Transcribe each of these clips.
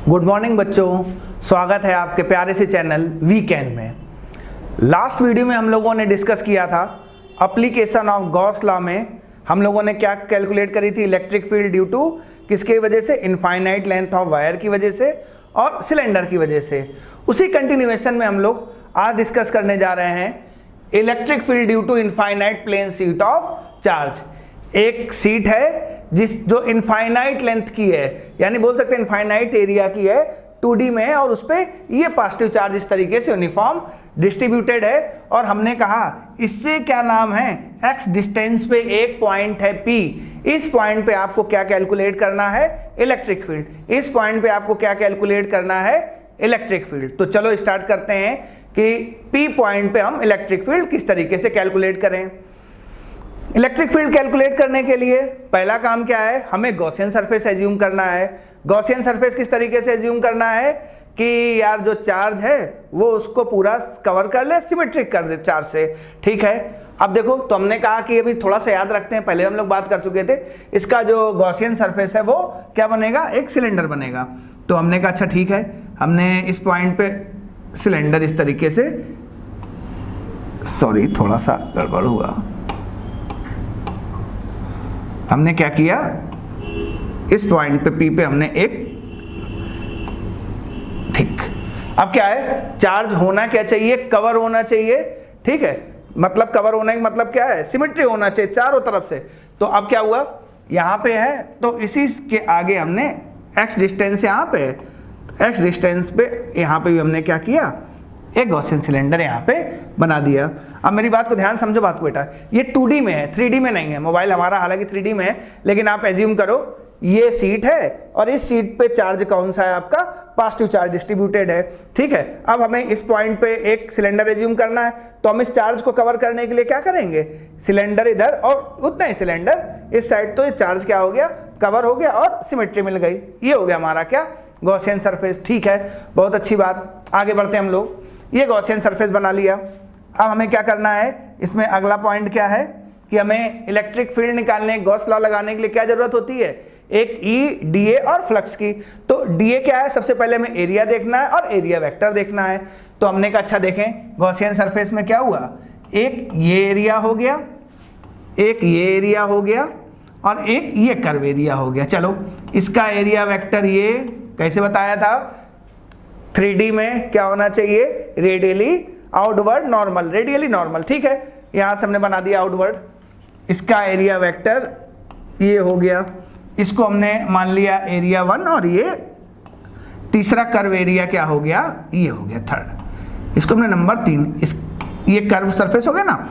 Good morning बच्चों, स्वागत है आपके प्यारे से चैनल वीकेंड में। लास्ट वीडियो में हम लोगों ने डिस्कस किया था एप्लीकेशन ऑफ गॉस लॉ में हम लोगों ने क्या कैलकुलेट करी थी, इलेक्ट्रिक फील्ड ड्यू टू किसकी वजह से, इनफाइनाइट लेंथ ऑफ वायर की वजह से और सिलेंडर की वजह से। उसी कंटिन्यूएशन में हम लोग आज डिस्कस करने जा रहे हैं electric field due to infinite plane sheet of charge. एक सीट है जो इनफाइनाइट लेंथ की है, यानी बोल सकते हैं इनफाइनाइट एरिया की है, 2D में है और उस पर ये पॉजिटिव चार्ज इस तरीके से यूनिफॉर्म डिस्ट्रीब्यूटेड है। और हमने कहा इससे क्या नाम है, x डिस्टेंस पे एक पॉइंट है P, इस पॉइंट पे आपको क्या कैलकुलेट करना है, इलेक्ट्रिक फील्ड। इस पॉइंट पे आपको क्या कैलकुलेट करना है, इलेक्ट्रिक फील्ड। तो चलो स्टार्ट करते हैं कि P पॉइंट पे हम इलेक्ट्रिक फील्ड किस तरीके से कैलकुलेट करें। इलेक्ट्रिक फील्ड कैलकुलेट करने के लिए पहला काम क्या है, हमें गॉसियन सरफेस एज्यूम करना है। गॉसियन सरफेस किस तरीके से एज्यूम करना है कि यार जो चार्ज है वो उसको पूरा कवर कर ले, सिमेट्रिक कर दे चार्ज से, ठीक है। अब देखो, तो हमने कहा कि अभी थोड़ा सा याद रखते हैं, पहले हम लोग बात कर चुके थे, इसका जो गॉसियन सरफेस है वो क्या बनेगा, एक सिलेंडर बनेगा। तो हमने कहा अच्छा ठीक है, हमने इस पॉइंट पे सिलेंडर इस तरीके से, सॉरी थोड़ा सा गड़बड़ हुआ, हमने क्या किया, इस पॉइंट पे P पे हमने एक, ठीक। अब क्या है, चार्ज होना क्या चाहिए, कवर होना चाहिए, ठीक है। मतलब कवर होने का मतलब क्या है, सिमेट्री होना चाहिए चारों तरफ से। तो अब क्या हुआ, यहाँ पे है तो इसी के आगे हमने x डिस्टेंस यहाँ पे है, x डिस्टेंस पे यहाँ पे भी हमने क्या किया, एक गॉसियन सिलेंडर यहाँ पे बना दिया। अब मेरी बात को ध्यान समझो बात को बेटा, ये 2D में है, 3D में नहीं है। मोबाइल हमारा हालांकि 3D में है, लेकिन आप एज्यूम करो ये सीट है और इस सीट पे चार्ज कौन सा है आपका, पॉजिटिव चार्ज डिस्ट्रीब्यूटेड है, ठीक है। अब हमें इस पॉइंट पे एक सिलेंडर एज्यूम करना है, तो हम इस चार्ज को कवर करने के लिए क्या करेंगे, सिलेंडर इधर और उतना ही सिलेंडर इस साइड, तो ये चार्ज क्या हो गया, कवर हो गया और सिमेट्री मिल गई। ये हो गया हमारा क्या, गॉसियन सरफेस, ठीक है। बहुत अच्छी बात, आगे बढ़ते हैं हम लोग। ये गॉसियन सरफेस बना लिया। अब हमें क्या करना है, इसमें अगला पॉइंट क्या है कि हमें इलेक्ट्रिक फील्ड निकालने, गॉस लॉ लगाने के लिए क्या जरूरत होती है, एक E, DA और फ्लक्स की। तो DA क्या है, सबसे पहले हमें एरिया देखना है और एरिया वेक्टर देखना है। तो हमने कहा अच्छा देखें, गॉसियन सरफेस में क्या हुआ, एक ये एरिया हो गया, एक ये एरिया हो गया और एक ये कर्व एरिया हो गया। चलो इसका एरिया वेक्टर ये कैसे बताया था, 3D में क्या होना चाहिए, radially outward normal, radially normal, ठीक है। यहां से हमने बना दिया आउटवर्ड। इसका एरिया वेक्टर ये हो गया, इसको हमने मान लिया एरिया 1 और ये तीसरा कर्व एरिया क्या हो गया, ये हो गया थर्ड, इसको हमने नंबर 3, ये कर्व सरफेस हो गया ना,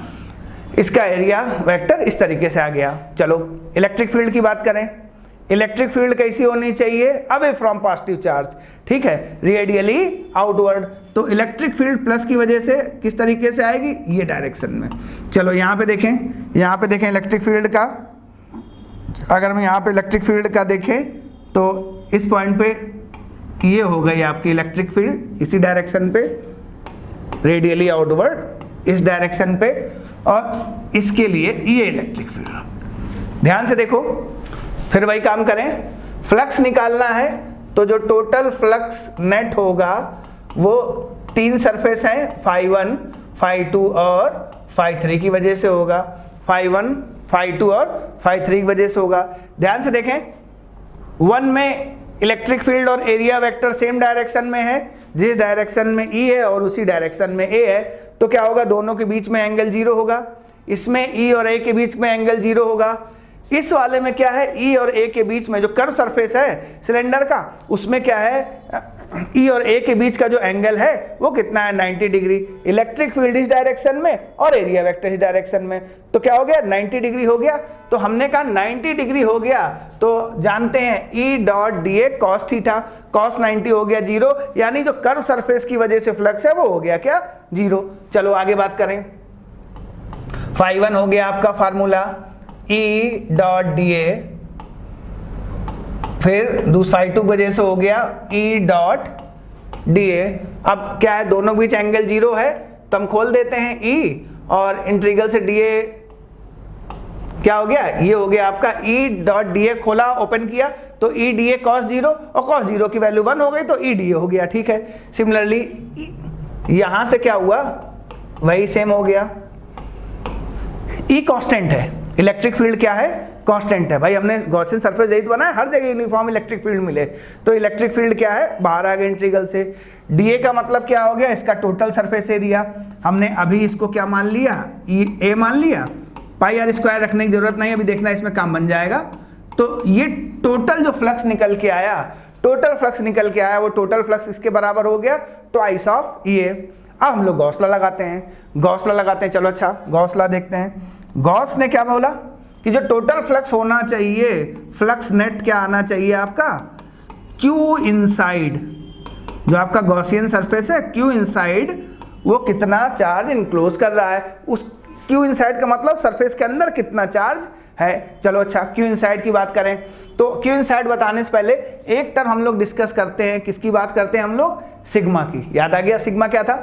इसका एरिया वेक्टर इस तरीके से आ गया। चलो इलेक्ट्रिक फील्ड की बात करें, इलेक्ट्रिक फील्ड कैसी होनी चाहिए, अवे फ्रॉम पॉजिटिव चार्ज, ठीक है, रेडियली आउटवर्ड। तो इलेक्ट्रिक फील्ड प्लस की वजह से किस तरीके से आएगी, ये डायरेक्शन में। चलो यहाँ पे देखें, यहाँ पे देखें इलेक्ट्रिक फील्ड का, अगर हम यहाँ पे इलेक्ट्रिक फील्ड का देखें तो इस पॉइंट पे ये हो गई आपकी इलेक्ट्रिक फील्ड, इसी डायरेक्शन पे, रेडियली आउटवर्ड इस डायरेक्शन पे, और इसके लिए ये इलेक्ट्रिक फील्ड। ध्यान से देखो, फिर वही काम करें, फ्लक्स निकालना है तो जो टोटल फ्लक्स नेट होगा वो 3 सरफेस हैं, φ1, φ2 और φ3 की वजह से होगा, φ1, φ2 और φ3 की वजह से होगा। ध्यान से देखें, 1 में इलेक्ट्रिक फील्ड और एरिया वेक्टर सेम डायरेक्शन में है, जिस डायरेक्शन में E है और उसी डायरेक्शन में A है, तो क्या होगा, दोनों के बीच में एंगल 0 होगा। इसमें E और A के बीच में एंगल 0 होगा। इस वाले में क्या है, E और A के बीच में जो कर्व सरफेस है सिलेंडर का, उसमें क्या है, E और A के बीच का जो एंगल है वो कितना है, 90 डिग्री। इलेक्ट्रिक फील्ड इस डायरेक्शन में और एरिया वेक्टर इस डायरेक्शन में, तो क्या हो गया, 90 डिग्री हो गया। तो हमने कहा 90 डिग्री हो गया, तो जानते हैं E dot DA cos theta, cos 90 हो गया 0, यानी जो कर्व सरफेस की वजह से फ्लक्स है वो हो गया क्या, 0। चलो आगे बात करें, φ1 हो गया आपका फार्मूला E डॉट DA, फिर दूसरा φ2 वजह से हो गया E डॉट DA। अब क्या है, दोनों के बीच एंगल 0 है, तो हम खोल देते हैं E और इंटीग्रल से DA क्या हो गया, ये हो गया आपका E डॉट DA, खोला ओपन किया तो E D A cos zero, और कॉस जीरो की वैल्यू 1 हो गई तो ई डी ए हो गया, ठीक है। सिमिलरली यहां से क्या हुआ, वही सेम हो गया। ई कांस्टेंट है, इलेक्ट्रिक फील्ड क्या है, कांस्टेंट है। भाई हमने गॉसियन सरफेस यही तो बनाया, हर जगह यूनिफॉर्म इलेक्ट्रिक फील्ड मिले, तो इलेक्ट्रिक फील्ड क्या है, बाहर आ गए इंटीग्रल से। डीए का मतलब क्या हो गया, इसका टोटल सरफेस एरिया। हमने अभी इसको क्या मान लिया, ए मान लिया, पाई आर स्क्वायर रखने की जरूरत नहीं, अभी देखना इसमें काम बन जाएगा। तो ये टोटल जो फ्लक्स निकल के आया, टोटल फ्लक्स निकल के आया, वो टोटल फ्लक्स इसके बराबर हो गया ट्वाइस ऑफ ये। अब हम लोग गॉस लॉ लगाते हैं, गॉस लॉ लगाते हैं। चलो अच्छा गॉस लॉ देखते हैं। गॉस ने क्या बोला कि जो टोटल फ्लक्स होना चाहिए, फ्लक्स नेट क्या आना चाहिए आपका, क्यू इनसाइड, जो आपका गॉसियन सरफेस है क्यू इनसाइड, वो कितना चार्ज इनक्लोज कर रहा है। उस क्यू इनसाइड का मतलब सरफेस के अंदर कितना चार्ज है। चलो अच्छा क्यू इनसाइड की बात करें तो क्यू इनसाइड बताने से पहले एक टर्म हम लोग डिस्कस करते हैं, किसकी बात करते हैं हम लोग, सिग्मा की। याद आ गया सिग्मा क्या था,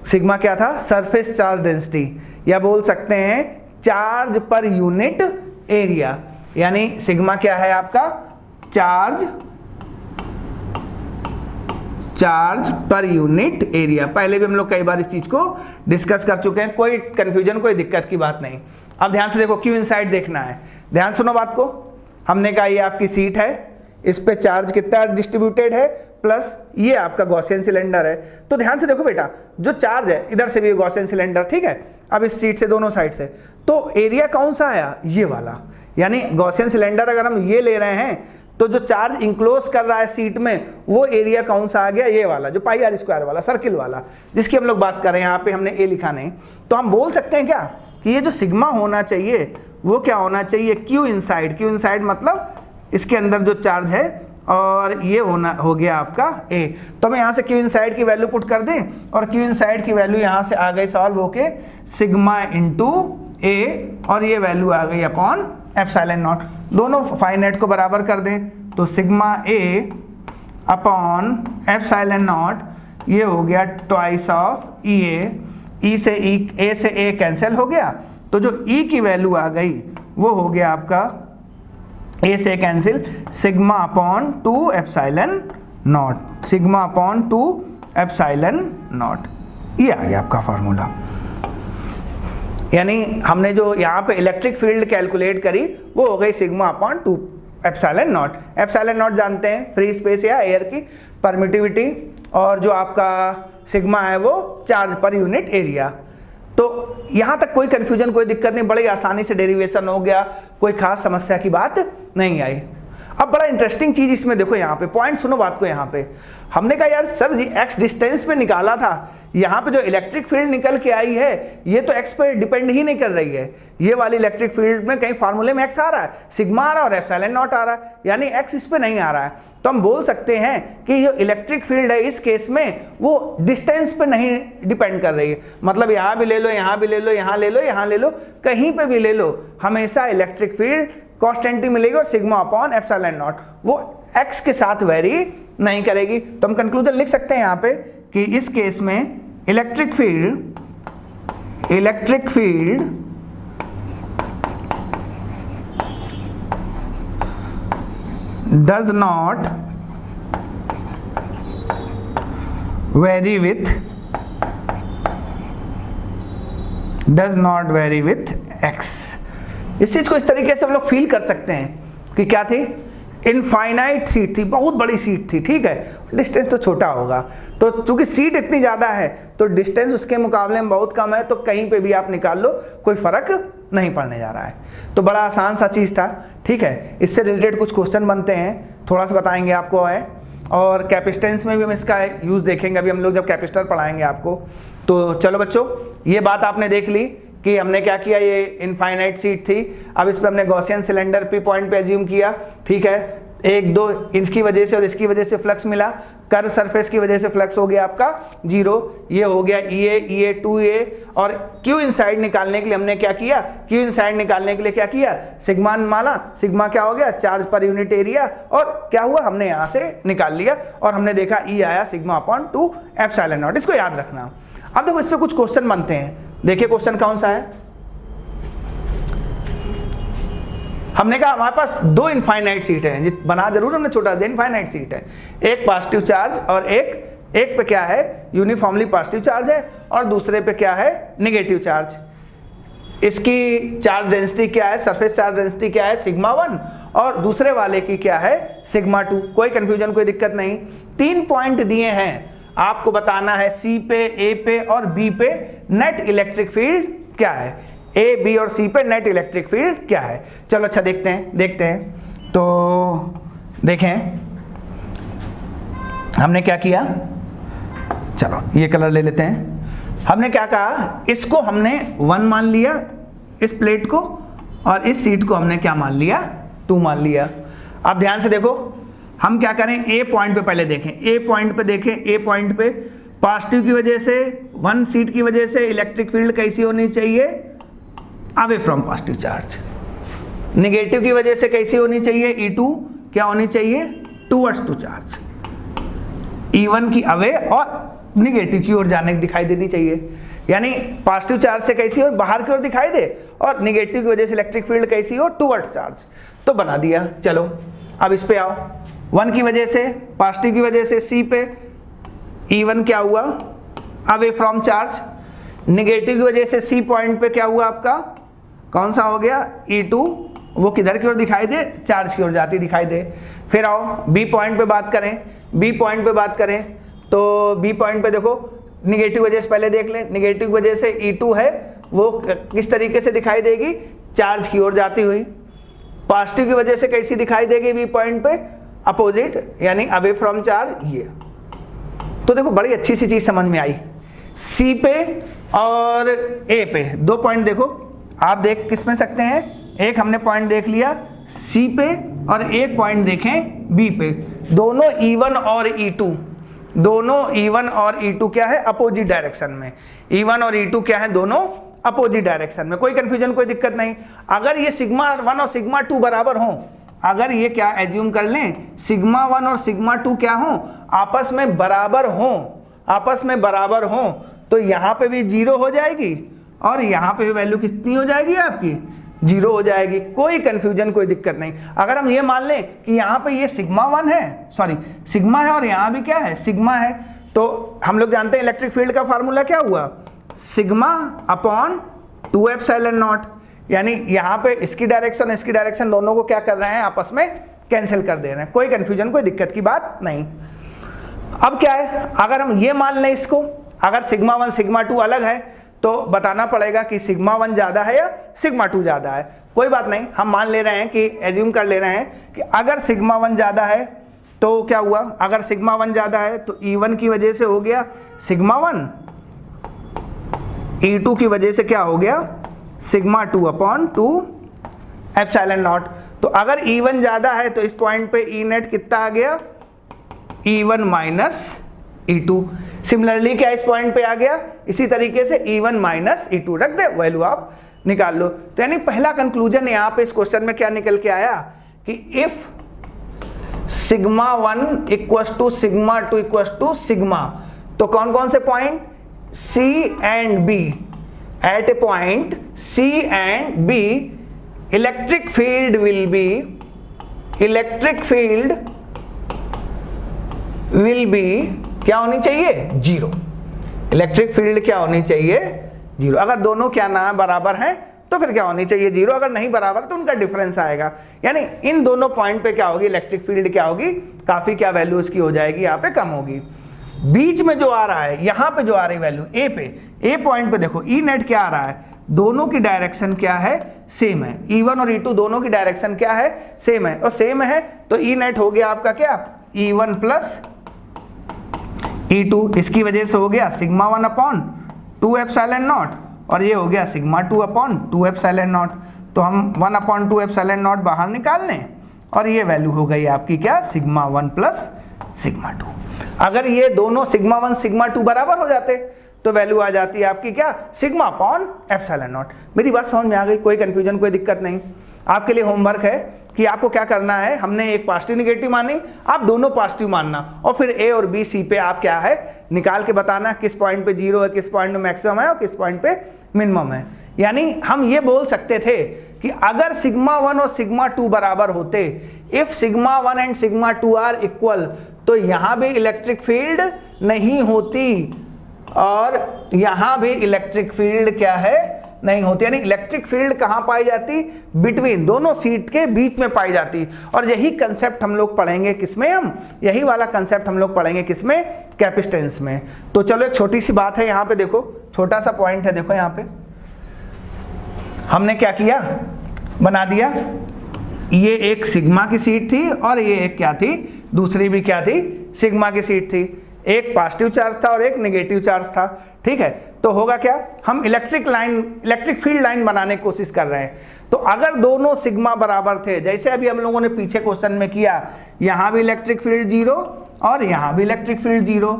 सिग्मा क्या था, सरफेस चार्ज डेंसिटी, या बोल सकते हैं चार्ज पर यूनिट एरिया। यानी सिग्मा क्या है आपका, चार्ज पर यूनिट एरिया। पहले भी हम लोग कई बार इस चीज को डिस्कस कर चुके हैं, कोई कंफ्यूजन कोई दिक्कत की बात नहीं। अब ध्यान से देखो, क्यू इनसाइड देखना है, ध्यान सुनो बात को। हमने कहा ये आपकी सीट है, इस पे चार्ज कितना डिस्ट्रीब्यूटेड है, प्लस ये आपका गॉसियन सिलेंडर है। तो ध्यान से देखो बेटा, जो चार्ज है इधर से भी गॉसियन सिलेंडर, ठीक है। अब इस सीट से दोनों साइड से, तो एरिया कौन सा आया, ये वाला। यानी गॉसियन सिलेंडर अगर हम ये ले रहे हैं तो जो चार्ज इंक्लोज कर रहा है सीट में, वो एरिया कौन सा आ गया, ये वाला, जो पाई आर स्क्वायर वाला सर्किल वाला, जिसकी हम लोग बात कर रहे हैं। यहाँ पे हमने ए लिखा नहीं, तो हम बोल सकते हैं क्या कि ये जो सिग्मा होना चाहिए वो क्या होना चाहिए, क्यू इनसाइड। क्यू इनसाइड मतलब इसके अंदर जो चार्ज है, और ये हो गया आपका ए। तो हम यहाँ से क्यू इनसाइड की वैल्यू पुट कर दें, और क्यू इनसाइड की वैल्यू यहाँ से आ गई सॉल्व होके सिग्मा इंटू ए, और ये वैल्यू आ गई अपॉन एप्सिलॉन नॉट। दोनों फाइनाइट को बराबर कर दें तो sigma A upon epsilon not, ये हो गया ट्वाइस ऑफ ई ए। ई से ए से ए कैंसिल हो गया, तो जो ई की वैल्यू आ गई वो हो गया आपका ए से cancel, sigma upon 2 epsilon not, sigma upon 2 epsilon not. ये आ गया आपका फार्मूला। यानी हमने जो यहाँ पे इलेक्ट्रिक फील्ड कैलकुलेट करी वो हो गई sigma upon 2 epsilon not. Epsilon not जानते हैं फ्री स्पेस या एयर की परमिटिविटी, और जो आपका सिग्मा है वो चार्ज पर यूनिट एरिया। तो यहाँ तक कोई कंफ्यूजन कोई दिक्कत नहीं, बड़ी आसानी से डेरिवेशन हो गया, कोई खास समस्या की बात नहीं आई। अब बड़ा इंटरेस्टिंग चीज इसमें देखो, यहाँ पे पॉइंट सुनो बात को। यहाँ पे हमने कहा यार सर जी एक्स डिस्टेंस पे निकाला था, यहाँ पे जो इलेक्ट्रिक फील्ड निकल के आई है ये तो एक्स पे डिपेंड ही नहीं कर रही है। ये वाली इलेक्ट्रिक फील्ड में कहीं फार्मूले में एक्स आ रहा है, सिग्मा आ रहा है और एप्सिलॉन नॉट आ रहा है, यानी एक्स इस पे नहीं आ रहा है। तो हम बोल सकते हैं कि जो इलेक्ट्रिक फील्ड है इस केस में वो डिस्टेंस पे नहीं डिपेंड कर रही है। मतलब यहाँ भी ले लो, यहाँ भी ले लो, यहाँ ले लो, यहाँ ले लो, कहीं पे भी ले लो, हमेशा इलेक्ट्रिक फील्ड कांस्टेंट मिलेगी, और सिग्मा अपॉन एप्सिलॉन नॉट वो एक्स के साथ वेरी नहीं करेगी। तो हम कंक्लूजन लिख सकते हैं यहाँ पे कि इस केस में electric field does not very with x. इस चीज को इस तरीके से हम लोग फील कर सकते हैं कि क्या थी, इनफाइनाइट सीट थी, बहुत बड़ी सीट थी, ठीक है, डिस्टेंस तो छोटा होगा। तो चूंकि सीट इतनी ज़्यादा है तो डिस्टेंस उसके मुकाबले में बहुत कम है, तो कहीं पे भी आप निकाल लो कोई फर्क नहीं पड़ने जा रहा है। तो बड़ा आसान सा चीज़ था, ठीक है। इससे रिलेटेड कुछ क्वेश्चन बनते हैं, थोड़ा सा बताएंगे आपको है, और कैपेसिटेंस में भी हम इसका यूज़ देखेंगे अभी हम लोग जब कैपेसिटर पढ़ाएंगे आपको। तो चलो बच्चों, ये बात आपने देख ली कि हमने क्या किया, ये इनफाइनाइट सीट थी। अब इस पे हमने गॉसियन सिलेंडर पे पॉइंट पे एज्यूम किया, ठीक है। 1-2 इसकी वजह से और इसकी वजह से फ्लक्स मिला, कर्व सरफेस की वजह से फ्लक्स हो गया आपका 0। ये हो गया EA 2A। और क्यू इनसाइड निकालने के लिए हमने क्या किया, क्यू इनसाइड निकालने के लिए क्या किया, सिग्मा माना। सिग्मा क्या हो गया, चार्ज पर यूनिट एरिया, और क्या हुआ हमने यहाँ से निकाल लिया और हमने देखा E आया सिग्मा अपॉन 2 एप्सिलॉन नॉट। इसको याद रखना। अब देखो इस पे कुछ क्वेश्चन बनते हैं, देखिए क्वेश्चन कौन सा है। हमने कहा हमारे पास दो इनफाइनाइट सीट है, बना जरूर हमने छोटा दे, इनफाइनाइट सीट है, एक पॉजिटिव चार्ज और एक पे क्या है यूनिफॉर्मली पॉजिटिव चार्ज है और दूसरे पे क्या है नेगेटिव चार्ज। इसकी चार्ज डेंसिटी क्या है, सरफेस चार्ज डेंसिटी क्या है सिग्मा 1 और दूसरे वाले की क्या है सिग्मा 2। कोई कंफ्यूजन कोई दिक्कत नहीं। 3 पॉइंट दिए हैं, आपको बताना है सी पे, ए पे और बी पे नेट इलेक्ट्रिक फील्ड क्या है, ए बी और सी पे नेट इलेक्ट्रिक फील्ड क्या है। चलो अच्छा देखते हैं तो देखें हमने क्या किया, चलो ये कलर ले लेते हैं। हमने क्या कहा, इसको हमने 1 मान लिया इस प्लेट को और इस सीट को हमने क्या मान लिया 2 मान लिया। अब ध्यान से देखो हम क्या करें, ए पॉइंट पे पहले देखें, ए पॉइंट पे देखें, ए पॉइंट पे पॉजिटिव की वजह से 1 सीट की वजह से इलेक्ट्रिक फील्ड कैसी होनी चाहिए away from positive charge, negative की वजह से कैसी होनी चाहिए E2 क्या होनी चाहिए टूवर्ड्स टू चार्ज, E1 की अवे और निगेटिव की ओर जाने दिखाई देनी चाहिए, यानी पॉजिटिव चार्ज से कैसी हो बाहर की ओर दिखाई दे और निगेटिव की वजह से इलेक्ट्रिक फील्ड कैसी हो टूवर्ड्स चार्ज। तो बना दिया। चलो अब इस पे आओ, 1 की वजह से पॉजिटिव की वजह से सी पे E1 क्या हुआ अवे फ्रॉम चार्ज, निगेटिव की वजह से सी पॉइंट पे क्या हुआ आपका कौन सा हो गया E2, वो किधर की ओर दिखाई दे चार्ज की ओर जाती दिखाई दे। फिर आओ बी पॉइंट पे बात करें, बी पॉइंट पे बात करें तो बी पॉइंट पे देखो निगेटिव वजह से पहले देख लें, निगेटिव वजह से E2 है वो किस तरीके से दिखाई देगी चार्ज की ओर जाती हुई, पॉजिटिव की वजह से कैसी दिखाई देगी बी पॉइंट पे अपोजिट यानी अवे फ्रॉम चार्ज ये। तो देखो बड़ी अच्छी सी चीज समझ में आई, सी पे और ए पे 2 पॉइंट देखो आप देख किस में सकते हैं, एक हमने पॉइंट देख लिया सी पे और एक पॉइंट देखें बी पे, दोनों E1 और E2, दोनों E1 और E2 क्या है अपोजिट डायरेक्शन में, E1 और E2 क्या है दोनों अपोजिट डायरेक्शन में। कोई कंफ्यूजन कोई दिक्कत नहीं। अगर ये सिग्मा 1 और सिग्मा 2 बराबर हों, अगर ये क्या एज्यूम कर लें सिग्मा 1 और सिग्मा 2 क्या हों आपस में बराबर हों, आपस में बराबर हों तो यहाँ पे भी 0 हो जाएगी और यहाँ पे भी वैल्यू कितनी हो जाएगी आपकी 0 हो जाएगी। कोई कंफ्यूजन कोई दिक्कत नहीं। अगर हम ये मान लें कि यहाँ पे ये सिग्मा 1 है, सॉरी सिग्मा है और यहाँ भी क्या है सिग्मा है, तो हम लोग जानते हैं इलेक्ट्रिक फील्ड का फार्मूला क्या हुआ सिग्मा अपॉन 2 एप्सिलॉन नॉट, यानी यहाँ पे इसकी डायरेक्शन दोनों को क्या कर रहे हैं आपस में कैंसिल कर दे रहे हैं। कोई कंफ्यूजन कोई दिक्कत की बात नहीं। अब क्या है अगर हम ये मान लें इसको, अगर सिग्मा 1 सिग्मा 2 अलग है तो बताना पड़ेगा कि सिग्मा 1 ज्यादा है या सिग्मा 2 ज्यादा है। कोई बात नहीं, हम मान ले रहे हैं कि एज्यूम कर ले रहे हैं कि अगर सिग्मा 1 ज्यादा है तो क्या हुआ, अगर सिग्मा 1 ज्यादा है तो E1 की वजह से हो गया सिग्मा 1, E2 की वजह से क्या हो गया सिग्मा 2 अपॉन 2 एप्सिलॉन नॉट। तो अगर E1 ज्यादा है तो इस पॉइंट पे E नेट कितना आ गया E1 माइनस E2। सिमिलरली क्या इस पॉइंट पे आ गया, इसी तरीके से E1 माइनस E2 रख दे, वैल्यू आप निकाल लो। तो यानी पहला कंक्लूजन यहाँ पे इस क्वेश्चन में क्या निकल के आया कि if sigma 1 equals to sigma 2 equals to sigma, तो कौन कौन से point C and B, at a point C and B electric field will be क्या होनी चाहिए 0, इलेक्ट्रिक फील्ड क्या होनी चाहिए 0। अगर दोनों क्या ना बराबर हैं तो फिर क्या होनी चाहिए 0, अगर नहीं बराबर तो उनका डिफरेंस आएगा, यानी इन दोनों पॉइंट पे क्या होगी इलेक्ट्रिक फील्ड क्या होगी काफी क्या वैल्यू इसकी हो जाएगी यहाँ पे कम होगी। बीच में जो आ रहा है यहाँ पे जो आ रही वैल्यू ए पे, ए पॉइंट पे देखो E नेट क्या आ रहा है, दोनों की डायरेक्शन क्या है सेम है, E1 और E2 दोनों की डायरेक्शन क्या है सेम है, और सेम है तो E नेट हो गया आपका क्या E1 प्लस E2, इसकी वजह से हो गया सिग्मा 1 अपॉन 2 एप्सिलॉन नॉट और ये हो गया सिग्मा 2 अपॉन 2 एप्सिलॉन नॉट। तो हम 1 अपॉन 2 एप्सिलॉन नॉट बाहर निकाल लें और ये वैल्यू हो गई आपकी क्या सिग्मा 1 प्लस सिग्मा 2। अगर ये दोनों सिग्मा 1 सिग्मा 2 बराबर हो जाते तो वैल्यू आ जाती है आपकी क्या सिग्मा अपॉन एप्सिलॉन नॉट। मेरी बात समझ में आ गई, कोई कंफ्यूजन कोई दिक्कत नहीं। आपके लिए होमवर्क है कि आपको क्या करना है, हमने एक पॉजिटिव निगेटिव मानी, आप दोनों पॉजिटिव मानना और फिर ए और बी सी पे आप क्या है निकाल के बताना किस पॉइंट पे 0 है, किस पॉइंट में मैक्सिमम है और किस पॉइंट पे मिनिमम है। यानी हम ये बोल सकते थे कि अगर सिग्मा 1 और सिग्मा 2 बराबर होते, if sigma 1 and sigma 2 are equal, तो यहां भी इलेक्ट्रिक फील्ड नहीं होती और यहां भी इलेक्ट्रिक फील्ड क्या है, नहीं होती। यानी इलेक्ट्रिक फील्ड कहां पाई जाती, बिटवीन, दोनों सीट के बीच में पाई जाती। और यही कंसेप्ट हम लोग पढ़ेंगे किसमें, हम यही वाला कंसेप्ट हम लोग पढ़ेंगे किसमें, कैपेसिटेंस में। तो चलो एक छोटी सी बात है यहां पे, देखो छोटा सा पॉइंट है, देखो यहां पे हमने क्या किया, बना दिया, ये एक सिग्मा की सीट थी और ये एक क्या थी, दूसरी भी क्या थी, सिग्मा की सीट थी। एक पॉजिटिव चार्ज था और एक नेगेटिव चार्ज था, ठीक है। तो होगा क्या, हम इलेक्ट्रिक फील्ड लाइन बनाने की कोशिश कर रहे हैं। तो अगर दोनों सिग्मा बराबर थे, जैसे अभी हम लोगों ने पीछे क्वेश्चन में किया, यहां भी इलेक्ट्रिक फील्ड 0 और यहां भी इलेक्ट्रिक फील्ड 0,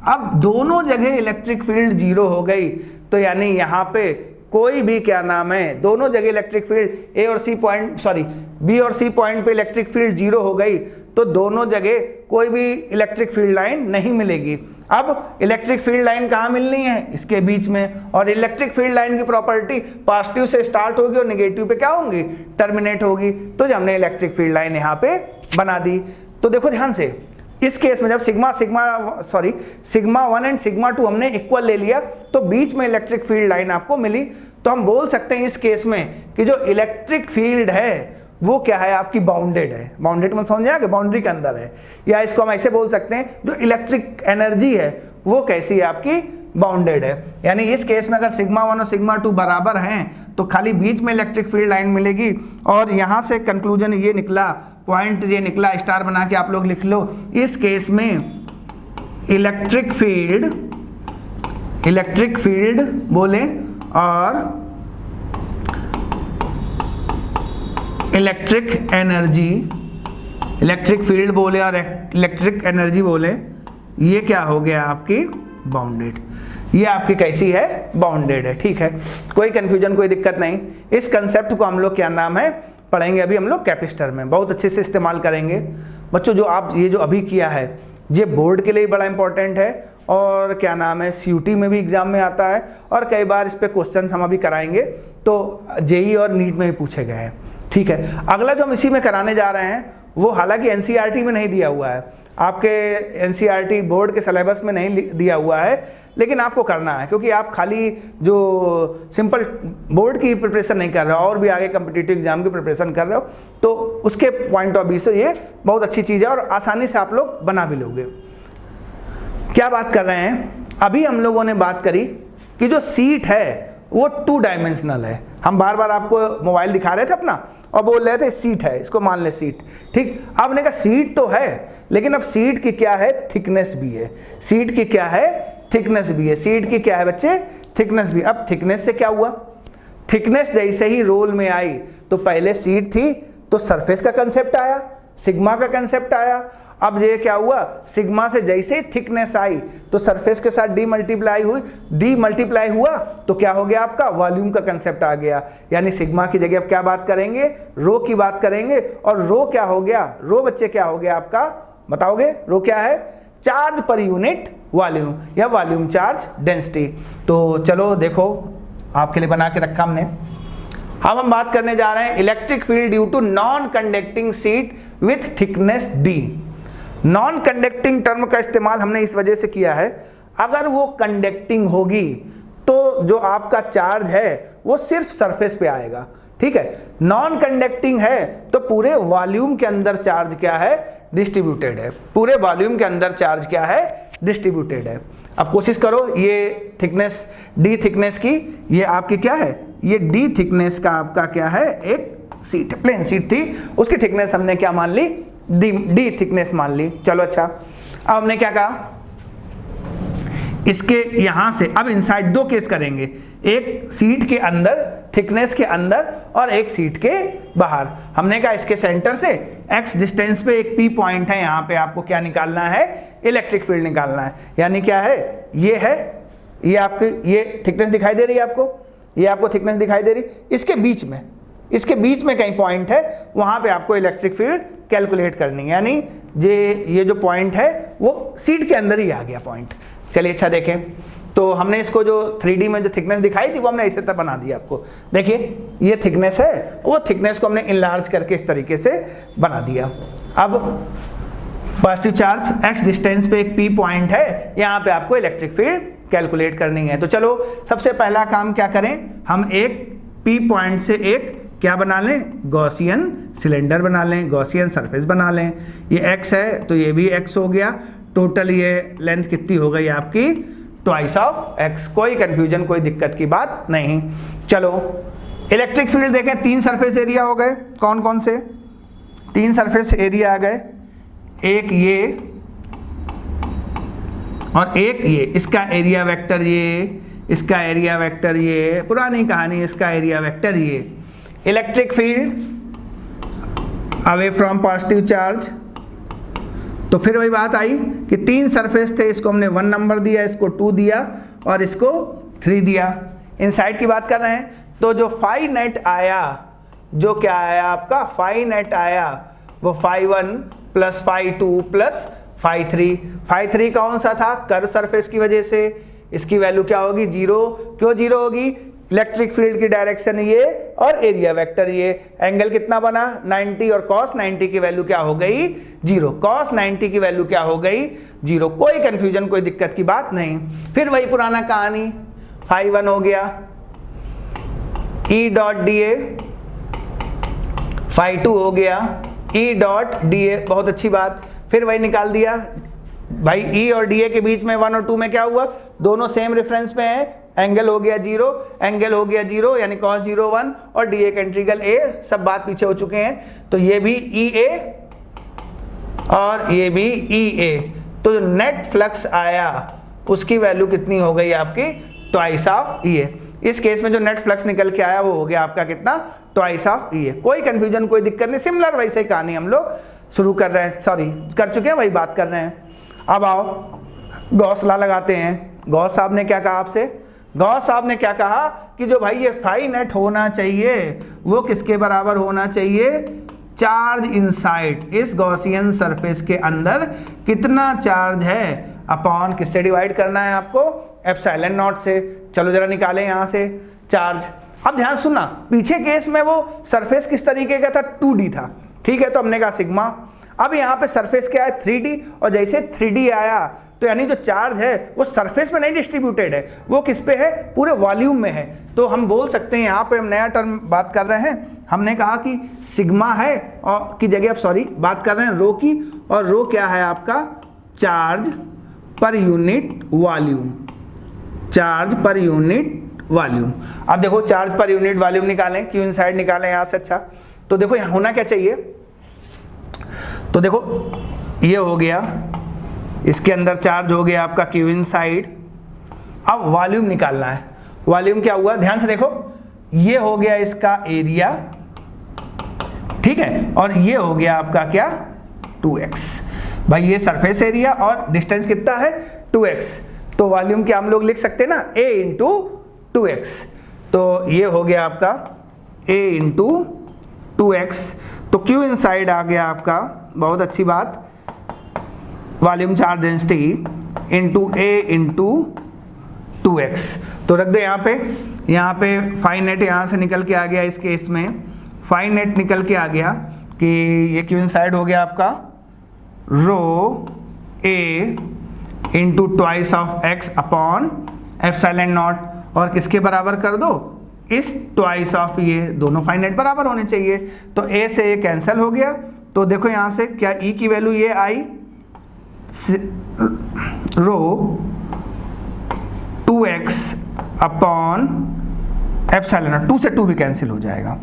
अब दोनों जगह इलेक्ट्रिक फील्ड 0 हो गई, तो यानी यहां पे कोई भी क्या नाम है, दोनों जगह इलेक्ट्रिक फील्ड ए और सी पॉइंट, सॉरी बी और सी पॉइंट पे इलेक्ट्रिक फील्ड 0 हो गई, तो दोनों जगह कोई भी इलेक्ट्रिक फील्ड लाइन नहीं मिलेगी। अब इलेक्ट्रिक फील्ड लाइन कहाँ मिलनी है, इसके बीच में। और इलेक्ट्रिक फील्ड लाइन की प्रॉपर्टी पॉजिटिव से स्टार्ट होगी और नेगेटिव पे क्या होंगी, टर्मिनेट होगी। तो जब हमने इलेक्ट्रिक फील्ड लाइन यहाँ पे बना दी, तो देखो ध्यान से, इस केस में जब सिग्मा 1 एंड सिग्मा 2 हमने इक्वल ले लिया, तो बीच में इलेक्ट्रिक फील्ड लाइन आपको मिली। तो हम बोल सकते हैं इस केस में कि जो इलेक्ट्रिक फील्ड है वो क्या है, आपकी बाउंडेड है। बाउंडेड में समझ आया, बाउंड्री के अंदर है, या इसको हम ऐसे बोल सकते हैं जो इलेक्ट्रिक एनर्जी है वो कैसी है, आपकी बाउंडेड है। यानी इस केस में अगर सिग्मा 1 और सिग्मा 2 बराबर हैं, तो खाली बीच में इलेक्ट्रिक फील्ड लाइन मिलेगी। और यहां से कंक्लूजन ये निकला, पॉइंट ये निकला, स्टार बना के आप लोग लिख लो, इस केस में इलेक्ट्रिक फील्ड बोले और इलेक्ट्रिक फील्ड बोले और इलेक्ट्रिक एनर्जी बोले, ये क्या हो गया आपकी बाउंडेड। ये आपकी कैसी है, बाउंडेड है, ठीक है। कोई कंफ्यूजन, कोई दिक्कत नहीं। इस कंसेप्ट को हम लोग क्या नाम है पढ़ेंगे अभी हम लोग कैपेसिटर में, बहुत अच्छे से इस्तेमाल करेंगे। बच्चों जो आप ये जो अभी किया है, ये बोर्ड के लिए बड़ा इंपॉर्टेंट है और क्या नाम है सीयूटी में भी एग्जाम में आता है, और कई बार इस पे क्वेश्चन हम अभी कराएंगे, तो जेई और नीट में भी पूछे गए हैं, ठीक है। अगला जो हम इसी में कराने जा रहे हैं वो हालांकि एनसीईआरटी में नहीं दिया हुआ है, आपके एनसीईआरटी बोर्ड के सिलेबस में नहीं दिया हुआ है, लेकिन आपको करना है क्योंकि आप खाली जो सिंपल बोर्ड की प्रिपरेशन नहीं कर रहे हो और भी आगे कॉम्पिटिटिव एग्जाम की प्रिपरेशन कर रहे हो, तो उसके पॉइंट ऑफ व्यू से ये बहुत अच्छी चीज़ है और आसानी से आप लोग बना भी लोगे। क्या बात कर रहे हैं, अभी हम लोगों ने बात करी कि जो सीट है वो 2 डायमेंशनल है। हम बार बार आपको मोबाइल दिखा रहे थे अपना और बोल रहे थे सीट है, इसको मान ले सीट, ठीक। अब हमने कहा सीट तो है, लेकिन अब सीट की क्या है, थिकनेस भी है। सीट की क्या है, थिकनेस भी है। सीट की क्या है बच्चे, थिकनेस भी। अब थिकनेस से क्या हुआ, थिकनेस जैसे ही रोल में आई, तो पहले सीट थी तो सरफेस का कंसेप्ट आया, सिग्मा का कंसेप्ट आया। अब ये क्या हुआ, सिग्मा से जैसे ही थिकनेस आई तो सरफेस के साथ डी मल्टीप्लाई हुआ, तो क्या हो गया आपका, वॉल्यूम का कंसेप्ट आ गया। यानी सिग्मा की जगह अब क्या बात करेंगे, रो की बात करेंगे। और रो क्या हो गया, रो बच्चे क्या हो गया आपका, बताओगे रो क्या है, चार्ज पर यूनिट वॉल्यूम या वॉल्यूम चार्ज डेंसिटी। तो चलो देखो आपके लिए बना के रखा हमने। अब हम बात करने जा रहे हैं electric field due to non conducting sheet with thickness D. Non conducting term का इस्तेमाल हमने इस वजह से किया है, अगर वो कंडक्टिंग होगी तो जो आपका चार्ज है वो सिर्फ सरफेस पे आएगा, ठीक है। नॉन कंडक्टिंग है तो पूरे वॉल्यूम के अंदर चार्ज क्या है, डिस्ट्रीब्यूटेड है। पूरे वॉल्यूम के अंदर चार्ज क्या है, डिस्ट्रीब्यूटेड है। अब कोशिश करो, ये थिकनेस डी थिकनेस की, ये आपकी क्या है, ये डी थिकनेस का आपका क्या है, एक सीट, प्लेन सीट थी, उसकी थिकनेस हमने क्या मान ली, डी थिकनेस मान ली। चलो अच्छा, अब हमने क्या कहा, इसके यहां से अब इनसाइड 2 केस करेंगे, एक सीट के अंदर थिकनेस के अंदर और एक सीट के बाहर। हमने कहा इसके सेंटर से x डिस्टेंस पे एक P पॉइंट है, यहां पे आपको क्या निकालना है, इलेक्ट्रिक फील्ड निकालना है। यानी क्या है, ये है, ये आपकी ये थिकनेस दिखाई दे रही है आपको, ये आपको थिकनेस दिखाई दे रही, इसके बीच में कहीं पॉइंट है, वहां पे आपको इलेक्ट्रिक फील्ड कैलकुलेट करनी है। यानी ये जो पॉइंट है वो सीट के अंदर ही आ गया पॉइंट। चलिए अच्छा देखें, तो हमने इसको जो 3D में जो थिकनेस दिखाई थी वो हमने ऐसे तक बना दिया आपको। देखिए ये थिकनेस है, वो थिकनेस को हमने इनलार्ज करके इस तरीके से बना दिया। अब पॉजिटिव चार्ज x डिस्टेंस पे एक P पॉइंट है, यहाँ पे आपको इलेक्ट्रिक फील्ड कैलकुलेट करनी है। तो चलो सबसे पहला काम क्या करें, हम एक P पॉइंट से एक क्या बना लें, गॉसियन सिलेंडर बना लें, गॉसियन सरफेस बना लें। ये x है तो ये भी x हो गया, टोटल ये लेंथ कितनी हो गई आपकी, ट्वाइस ऑफ x। कोई कंफ्यूजन, कोई दिक्कत की बात नहीं। चलो इलेक्ट्रिक फील्ड देखें, 3 सरफेस एरिया हो गए, कौन कौन से 3 सरफेस एरिया आ गए, एक ये और एक ये, इसका एरिया वेक्टर ये, इसका एरिया वेक्टर ये, पुरानी कहानी, इसका एरिया वेक्टर ये। Electric field away from positive charge, तो फिर वही बात आई कि 3 सरफेस थे, इसको हमने 1 नंबर दिया, इसको 2 दिया और इसको 3 दिया। इनसाइड की बात कर रहे हैं, तो जो फाई नेट आया, जो क्या आया आपका फाई नेट आया, वो φ1 प्लस φ2 प्लस φ3। φ3 कौन सा था, कर्व सरफेस की वजह से, इसकी वैल्यू क्या होगी 0। क्यों 0 होगी, इलेक्ट्रिक फील्ड की डायरेक्शन ये और एरिया वेक्टर ये। एंगल कितना बना 90 और cos 90 की वैल्यू क्या हो गई 0। cos 90 की वैल्यू क्या हो गई 0। कोई कंफ्यूजन, कोई दिक्कत की बात नहीं। फिर वही पुराना कहानी, φ1 हो गया E डॉट dA, φ2 हो गया E डॉट dA, बहुत अच्छी बात। फिर वही निकाल दिया भाई, E और dA के बीच में 1 और 2 में क्या हुआ, दोनों सेम रेफरेंस पे हैं, एंगल हो गया 0, एंगल हो गया 0 यानी cos 0 1 और dA का इंटीग्रल A, सब बात पीछे हो चुके हैं। तो ये भी EA और ये भी EA, तो जो नेट फ्लक्स आया उसकी वैल्यू कितनी हो गई आपकी ट्वाइस ऑफ EA। इस केस में जो नेट फ्लक्स निकल के आया वो हो गया आपका कितना ट्वाइस ऑफ EA। कोई कंफ्यूजन, कोई दिक्कत नहीं, सिमिलर वैसे कहानी हम लोग शुरू कर रहे हैं, सॉरी कर चुके हैं, वही बात कर रहे हैं। अब आओ गॉस लॉ लगाते हैं। गॉस साहब ने क्या कहा आपसे, गॉस साहब ने क्या कहा कि जो भाई ये फाई नेट होना चाहिए वो किसके बराबर होना चाहिए, चार्ज इनसाइड, इस गॉसियन सरफेस के अंदर कितना चार्ज है अपॉन किससे डिवाइड करना है आपको, एप्सिलॉन नॉट से। चलो जरा निकालें यहाँ से चार्ज। अब ध्यान सुनना, पीछे केस में वो सरफेस किस तरीके का था, 2D था, ठीक है, तो हमने कहा सिग्मा। अब यहाँ पे सरफेस क्या है 3D, और जैसे 3D आया तो यानी जो चार्ज है वो सरफेस में नहीं डिस्ट्रीब्यूटेड है, वो किस पे है, पूरे वॉल्यूम में है। तो हम बोल सकते हैं, यहाँ पे हम नया टर्म बात कर रहे हैं, हमने कहा कि सिग्मा है और की जगह, सॉरी बात कर रहे हैं रो की, और रो क्या है आपका charge per unit volume, charge per unit volume. अब देखो चार्ज पर यूनिट वॉल्यूम निकालें, क्यू इनसाइड निकालें यहाँ से। अच्छा तो देखो यहाँ होना क्या चाहिए, तो देखो ये हो गया, इसके अंदर चार्ज हो गया आपका क्यू इनसाइड। अब वॉल्यूम निकालना है, वॉल्यूम क्या हुआ ध्यान से देखो, ये हो गया इसका एरिया, ठीक है, और ये हो गया आपका क्या 2x। भाई ये सरफेस एरिया और डिस्टेंस कितना है 2x, तो वॉल्यूम क्या हम लोग लिख सकते हैं ना a इंटू 2x। तो ये हो गया आपका a इंटू 2x, तो Q इनसाइड आ गया आपका, बहुत अच्छी बात, volume charge density into a into 2x। तो रख दे यहाँ पे फाई नेट यहाँ से निकल के आ गया, इस केस में फाई नेट निकल के आ गया कि ये Q इनसाइड हो गया आपका रो a into twice of x upon epsilon not, और किसके बराबर कर दो, इस ट्वाइस ऑफ, ये दोनों फाई नेट बराबर होने चाहिए। तो a से ये कैंसिल हो गया, तो देखो यहाँ से क्या e की वैल्यू ये आई रो 2x अपॉन एप्सिलॉन नॉट, 2 से 2 भी कैंसिल हो जाएगा।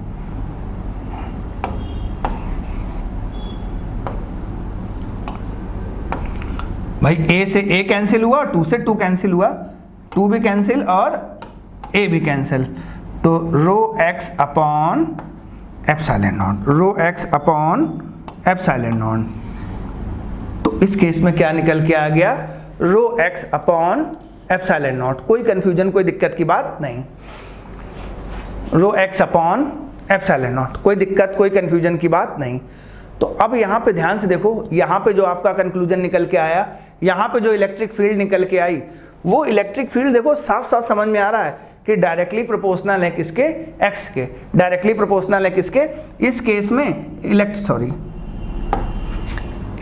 भाई a से a कैंसिल हुआ, 2 से 2 कैंसिल हुआ, 2 भी कैंसिल और a भी कैंसिल, तो rho x upon epsilon naught, rho x upon epsilon naught. तो इस केस में क्या निकल के आ गया, rho x upon epsilon naught. कोई कंफ्यूजन, कोई दिक्कत की बात नहीं, rho x upon epsilon naught, कोई दिक्कत, कोई कंफ्यूजन की बात नहीं। तो अब यहाँ पे ध्यान से देखो, यहाँ पे जो आपका कंक्लूजन निकल के आया, यहाँ पे जो इलेक्ट्रिक फील्ड निकल के आई वो इलेक्ट्रिक फील्ड देखो साफ साफ समझ में आ रहा है कि डायरेक्टली प्रोपोर्शनल है किसके, एक्स के, डायरेक्टली प्रोपोर्शनल है किसके, इस केस में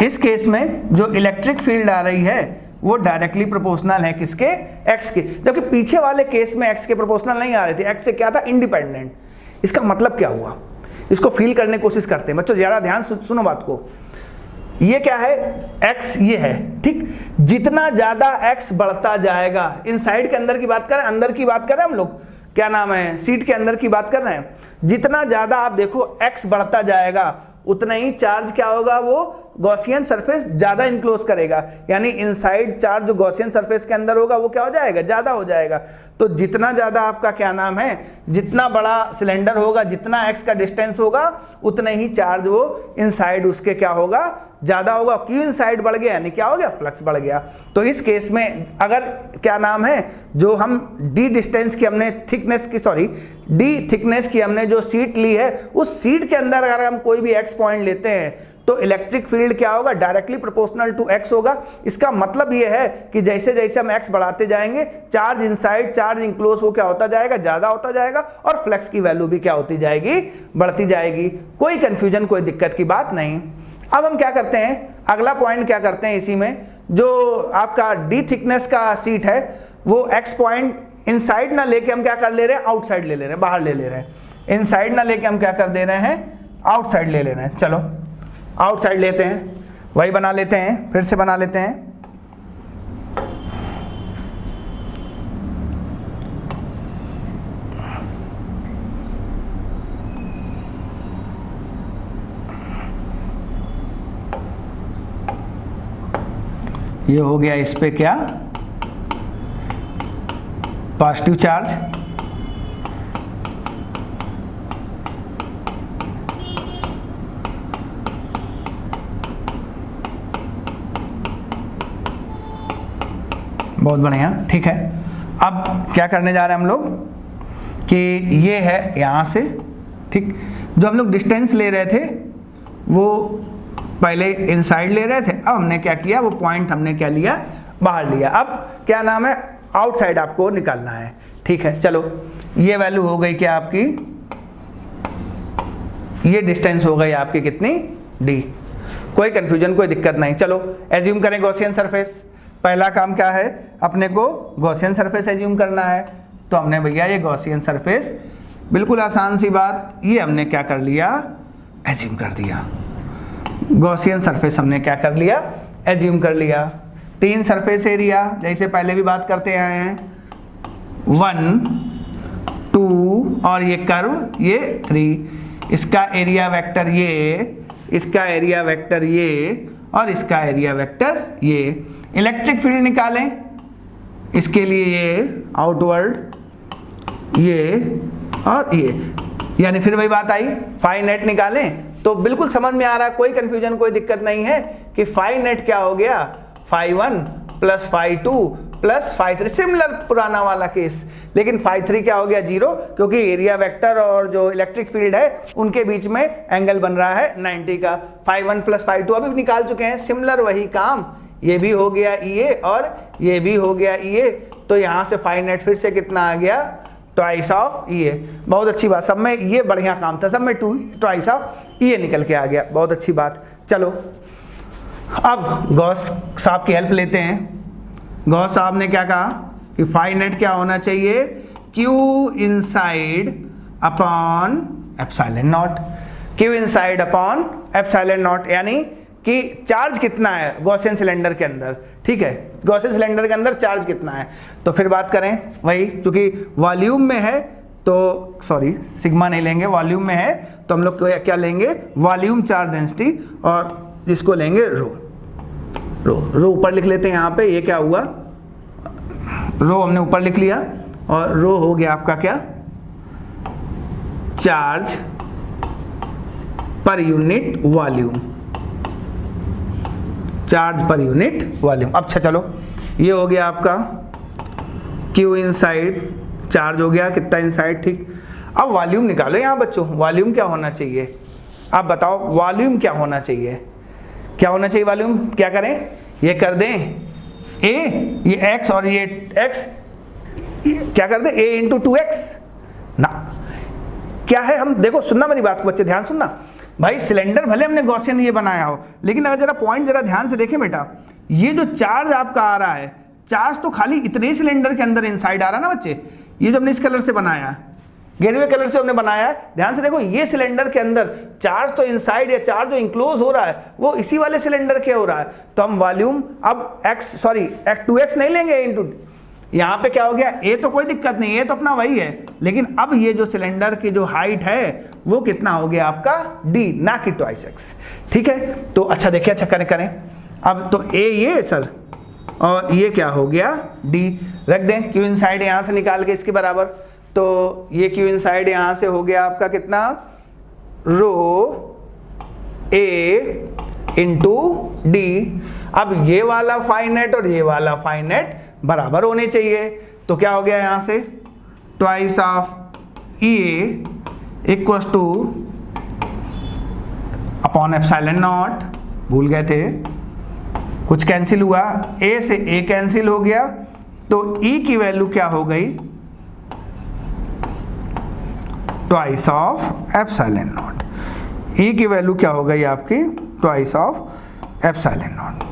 इस केस में जो इलेक्ट्रिक फील्ड आ रही है वो डायरेक्टली प्रोपोर्शनल है किसके, एक्स के, जबकि पीछे वाले केस में एक्स के प्रोपोर्शनल नहीं आ रहे थे, एक्स से क्या था, इंडिपेंडेंट। इसका मतलब क्या हुआ, इसको फील करने की कोशिश करते हैं बच्चों, जरा ध्यान सुनो बात को। ये क्या है, x ये है, ठीक। जितना ज्यादा x बढ़ता जाएगा, इनसाइड के अंदर की बात करें, अंदर की बात करें हम लोग, क्या नाम है, सीट के अंदर की बात कर रहे हैं, जितना ज्यादा आप देखो x बढ़ता जाएगा उतना ही चार्ज क्या होगा, वो गॉसियन सरफेस ज्यादा इनक्लोज करेगा, यानी इनसाइड चार्ज जो गॉसियन सरफेस के अंदर होगा वो क्या हो जाएगा, ज्यादा हो जाएगा। तो जितना ज्यादा आपका क्या नाम है, जितना बड़ा सिलेंडर होगा, जितना x का डिस्टेंस होगा, उतना ही चार्ज वो इनसाइड उसके क्या होगा, ज्यादा होगा। क्यों इनसाइड बढ़ गया, यानी क्या हो गया, फ्लक्स बढ़ गया। तो इस केस में अगर क्या नाम है, जो हम डी डिस्टेंस की हमने डी थिकनेस की हमने जो सीट ली है, उस सीट के अंदर अगर हम कोई भी x पॉइंट लेते हैं तो इलेक्ट्रिक फील्ड क्या होगा, डायरेक्टली प्रोपोर्शनल टू x होगा। इसका मतलब यह है कि जैसे जैसे हम x बढ़ाते जाएंगे, चार्ज इनसाइड, चार्ज इनक्लोज वो क्या होता जाएगा, ज्यादा होता जाएगा, और फ्लक्स की वैल्यू भी क्या होती जाएगी, बढ़ती जाएगी। कोई कंफ्यूजन, कोई दिक्कत की बात नहीं। अब हम क्या करते हैं, अगला पॉइंट क्या करते हैं, इसी में जो आपका डी थिकनेस का सीट है वो x पॉइंट इनसाइड ना लेके हम क्या कर ले रहे हैं, आउटसाइड ले रहे हैं, बाहर ले रहे हैं। इनसाइड ना लेके हम क्या कर दे रहे हैं, आउटसाइड ले रहे हैं। चलो आउटसाइड लेते हैं, वही बना लेते हैं, फिर से बना लेते हैं। ये हो गया इस पे क्या, पॉजिटिव चार्ज, बहुत बढ़िया, ठीक है। अब क्या करने जा रहे हैं हम लोग कि ये है यहाँ से, ठीक, जो हम लोग डिस्टेंस ले रहे थे वो पहले इनसाइड ले रहे थे, अब हमने क्या किया, वो पॉइंट हमने क्या लिया, बाहर लिया। अब क्या नाम है, आउटसाइड आपको निकालना है, ठीक है। चलो ये वैल्यू हो गई क्या आपकी, ये डिस्टेंस हो गई आपकी कितनी, d। कोई कंफ्यूजन, कोई दिक्कत नहीं। चलो एज्यूम करें गॉसियन सरफेस। पहला काम क्या है, अपने को गॉसियन सरफेस एज्यूम करना है। तो हमने भैया ये गॉसियन सरफेस, बिल्कुल आसान सी बात, ये हमने क्या कर लिया, एज्यूम कर दिया। गॉसियन सरफेस हमने क्या कर लिया, एज्यूम कर लिया। 3 सरफेस एरिया, जैसे पहले भी बात करते आए हैं, 1 2 और ये कर्व ये 3। इसका एरिया वेक्टर ये, इसका एरिया वेक्टर ये, और इसका एरिया वेक्टर ये। इलेक्ट्रिक फील्ड निकालें, इसके लिए ये आउटवर्ड, ये और ये, यानी फिर वही बात आई, फाई नेट निकालें। तो बिल्कुल समझ में आ रहा है, कोई कंफ्यूजन, कोई दिक्कत नहीं है कि फाई नेट क्या हो गया, phi 1 plus phi 2 plus phi 3, similar पुराना वाला केस। लेकिन फाई 3 क्या हो गया, 0, क्योंकि एरिया वेक्टर और जो इलेक्ट्रिक फील्ड है उनके बीच में एंगल बन रहा है 90 का। फाई 1 प्लस फाई 2 अभी निकाल चुके हैं, सिमिलर वही काम, ये भी हो गया ये और ये भी हो गया ये। तो यहाँ से फाई नेट फिर से कितना आ गया, ट्वाइस ऑफ ये। बहुत अच्छी बात, सब में ये बढ़िया काम था, सब में ट्वाइस ऑफ ये निकल के आ गया, बहुत अच्छी बात। चलो अब गॉस साहब की हेल्प लेते हैं। गॉस साहब ने क्या कहा कि फाई नेट क्या होना चाहिए, Q inside upon epsilon not, Q inside upon epsilon not, यानी कि चार्ज कितना है गॉसियन सिलेंडर के अंदर, ठीक है, गॉसियन सिलेंडर के अंदर चार्ज कितना है। तो फिर बात करें वही, चूंकि वॉल्यूम में है तो सॉरी सिग्मा नहीं लेंगे, वॉल्यूम में है तो हम लोग क्या लेंगे, वॉल्यूम चार्ज डेंसिटी, और इसको लेंगे रो। रो ऊपर लिख लेते हैं यहाँ पे, ये क्या हुआ, रो हमने ऊपर लिख लिया, और रो हो गया आपका क्या, charge per unit volume, charge per unit volume. अच्छा चलो ये हो गया आपका Q इनसाइड, चार्ज हो गया कितना इनसाइड, ठीक। अब वॉल्यूम निकालो यहाँ बच्चों, वॉल्यूम क्या होना चाहिए, आप बताओ वॉल्यूम क्या होना चाहिए, क्या होना चाहिए वॉल्यूम, क्या करें, ये कर दें ये x और ये x क्या कर दे a इंटू 2x ना, क्या है हम देखो, सुनना मेरी बात को बच्चे, ध्यान सुनना भाई। सिलेंडर भले हमने गॉसियन ये बनाया हो, लेकिन अगर जरा पॉइंट जरा ध्यान से देखें बेटा, ये जो चार्ज आपका आ रहा है, चार्ज तो खाली इतने सिलेंडर के अंदर इनसाइड आ रहा है ना बच्चे। ये जो हमने इस कलर से बनाया है, गेरुए कलर से हमने बनाया है, ध्यान से देखो, ये सिलेंडर के अंदर चार्ज तो इनसाइड या चार्ज जो इंक्लोज हो रहा है वो इसी वाले सिलेंडर के हो रहा है। तो हम वॉल्यूम अब x 2x नहीं लेंगे इंटू, यहाँ पे क्या हो गया, a तो कोई दिक्कत नहीं, a तो अपना वही है, लेकिन अब ये जो सिलेंडर की जो हाइट है वो कितना हो गया आपका d, ना कि ट्वाइस x। ठीक है, तो अच्छा देखिए, अच्छा करें अब तो a ये सर और ये क्या हो गया d, रख दें q इनसाइड यहाँ से निकाल के इसके बराबर, तो ये q इनसाइड यहाँ से हो गया आपका कितना, रो a इंटू d। अब ये वाला फाइनेट और ये वाला फाइनेट बराबर होने चाहिए, तो क्या हो गया यहाँ से, twice of EA equals two upon epsilon not, भूल गए थे, कुछ कैंसिल हुआ, A से A कैंसिल हो गया, तो E की वैल्यू क्या हो गई, twice of epsilon not. E की वैल्यू क्या हो गई आपकी, ट्वाइस ऑफ एप्सिलॉन नॉट।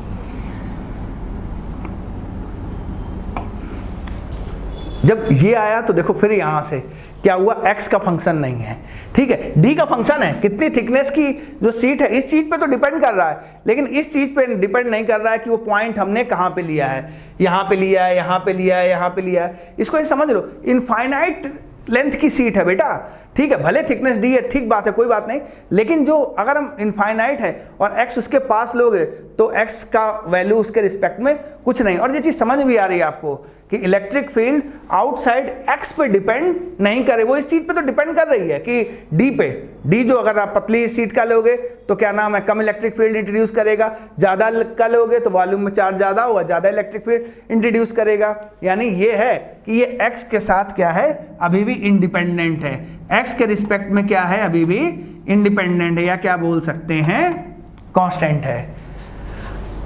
जब ये आया तो देखो फिर यहां से क्या हुआ, x का फंक्शन नहीं है, ठीक है, d का फंक्शन है, कितनी थिकनेस की जो सीट है इस चीज पे तो डिपेंड कर रहा है, लेकिन इस चीज पे डिपेंड नहीं कर रहा है कि वो पॉइंट हमने कहां पे लिया है, यहां पे लिया है, यहां पे लिया है, यहां पे लिया है। इसको ये समझ लो, इनफाइनाइट लेंथ की सीट है बेटा, ठीक है, भले थिकनेस d है, ठीक बात है, कोई बात नहीं, लेकिन जो अगर हम इनफाइनाइट है और x उसके पास लोगे तो x का वैल्यू उसके रिस्पेक्ट में कुछ नहीं। और ये चीज समझ भी आ रही है आपको कि इलेक्ट्रिक फील्ड आउटसाइड x पे डिपेंड नहीं करे, वो इस चीज पे तो डिपेंड कर रही है कि d पे, d जो अगर आप पतली सीट का लोगे तो क्या नाम है, कम इलेक्ट्रिक फील्ड इंट्रोड्यूस करेगा, ज्यादा का लोगे तो वॉल्यूम में चार्ज ज्यादा होगा, ज्यादा इलेक्ट्रिक फील्ड इंट्रोड्यूस करेगा। यानी ये है कि ये x के साथ क्या है, अभी भी इंडिपेंडेंट है, x के रिस्पेक्ट में क्या है, अभी भी इंडिपेंडेंट है, या क्या बोल सकते हैं, कांस्टेंट है।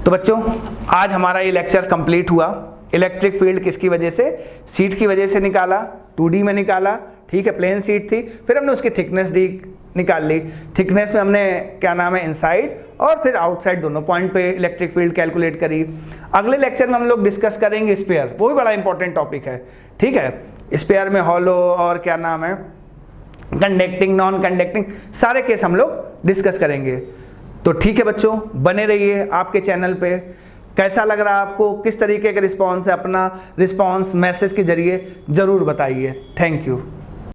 तो बच्चों आज हमारा ये लेक्चर कंप्लीट हुआ। इलेक्ट्रिक फील्ड किसकी वजह से, सीट की वजह से निकाला, 2D में निकाला, ठीक है, प्लेन सीट थी, फिर हमने उसकी थिकनेस डी निकाल ली, थिकनेस में हमने क्या नाम है इनसाइड और फिर आउटसाइड दोनों पॉइंट पे इलेक्ट्रिक फील्ड कैलकुलेट करी। अगले लेक्चर में हम लोग डिस्कस करेंगे स्पेयर, वो भी बड़ा इंपॉर्टेंट टॉपिक है, ठीक है, स्पेयर में हॉलो और क्या नाम है कंडक्टिंग, नॉन कंडक्टिंग, सारे केस हम लोग डिस्कस करेंगे। तो ठीक है बच्चों, बने रहिए आपके चैनल पे। कैसा लग रहा है आपको, किस तरीके का रिस्पॉन्स है, अपना रिस्पॉन्स मैसेज के जरिए जरूर बताइए। Thank you.